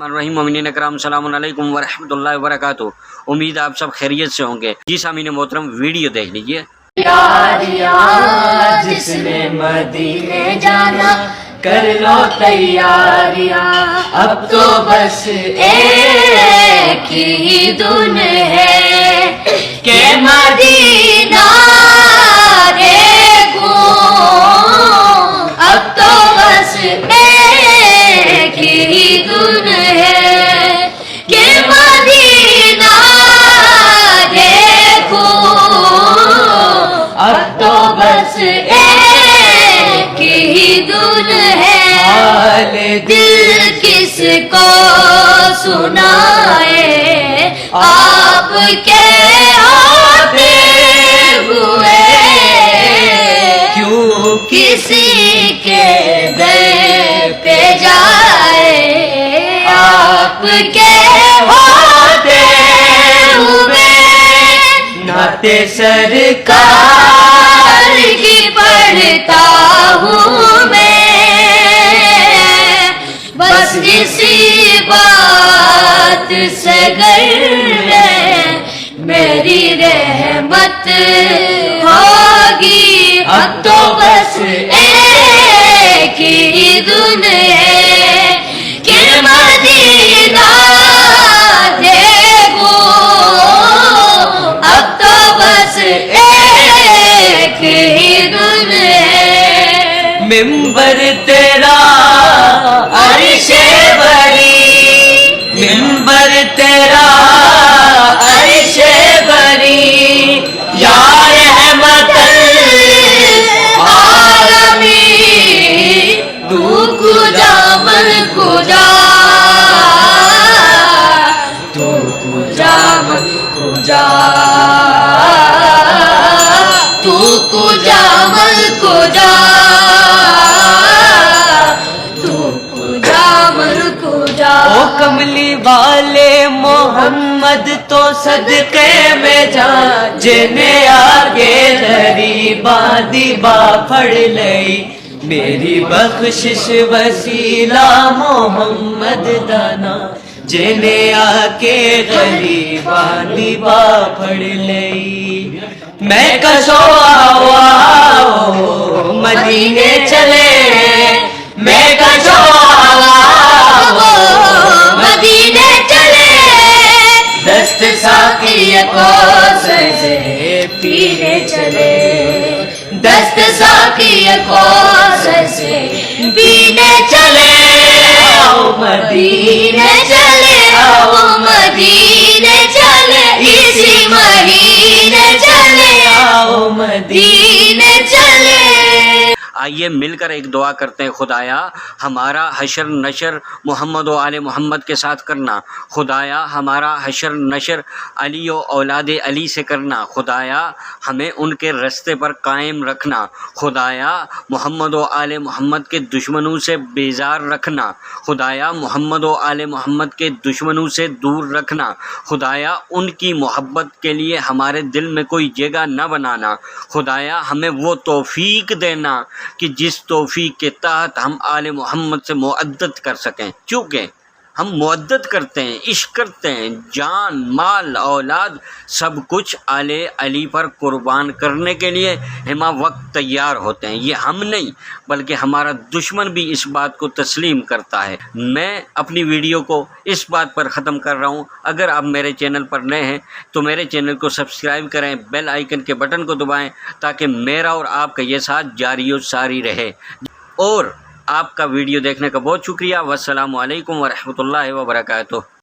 रहीम मोमिनीन करام सलाम अलैकुम वरहमतुल्लाहि वबरकातुहू। उम्मीद आप सब खैरियत से होंगे। जी सामीन मोहतरम, वीडियो देख लीजिए। जिसने मदीने जाना कर लो तैयारियां, अब तो बस एक ही धुन है कि मदीना देखो। अब तो बस एक ही धुन है कि मदीना देखो। अब तो बस एक ही धुन है। हाल दिल किसको सुनाए, आपके होते हुए क्यों किसी के दर पे जाए। आपके होते हुए नाते सरकार की पढ़ता हूँ मैं, बस इसी बात से घर में मेरी रहमत होगी। अब तो बस एक ही धुन है कि मदीना देखो। अब तो बस एक ही धुन है। मिंबर तेरा अर्शे बरी, मिंबर तेरा अर्शे बरी, या रहमतल आलमीन। तू कुजा मन कुजा, तू कुजा मन कुजा, तू कुजा मन कुजा, तू कुजा मन कुजा। ओ कमली वाले मोहम्मद तो सदके में जा, जिन्हें आगे गरीबा दीबा फड़ लई। मेरी बख्शिश वसीला मोहम्मद दाना, जिन्हें आके गरीबा दीबा फड़ लई। मैं कसो आओ मदीने चले, मैं कसो आओ मदीने चले। दस्त साकी को से पीने चले, दस्त साकी को से पीने चले। आओ मदीने चले, आओ मदीने चले, इसी महीने चले, आओ मदीने चले। आइए मिलकर एक दुआ करते हैं। खुदाया हमारा हशर नशर मोहम्मद व आले मोहम्मद के साथ करना। खुदाया हमारा हशर नशर अली व औलाद अली से करना। खुदाया हमें उनके रास्ते पर कायम रखना। खुदाया मोहम्मद व आले मोहम्मद के दुश्मनों से बेजार रखना। खुदाया मोहम्मद व आले मोहम्मद के दुश्मनों से दूर रखना। खुदाया उनकी मोहब्बत के लिए हमारे दिल में कोई जगह न बनाना। खुदाया हमें वो तौफीक देना कि जिस तौफीक के तहत हम आले मोहम्मद से मुअद्दत कर सकें। चूँकि हम मुअद्दत करते हैं, इश्क करते हैं, जान माल औलाद सब कुछ आले अली पर कुर्बान करने के लिए हिमा वक्त तैयार होते हैं। ये हम नहीं बल्कि हमारा दुश्मन भी इस बात को तस्लीम करता है। मैं अपनी वीडियो को इस बात पर ख़त्म कर रहा हूँ। अगर आप मेरे चैनल पर नए हैं तो मेरे चैनल को सब्सक्राइब करें, बेल आइकन के बटन को दबाएं ताकि मेरा और आपका ये साथ जारी और सारी रहे। और आपका वीडियो देखने का बहुत शुक्रिया। वस्सलामु अलैकुम वरहमतुल्लाहि वबरकातुहू।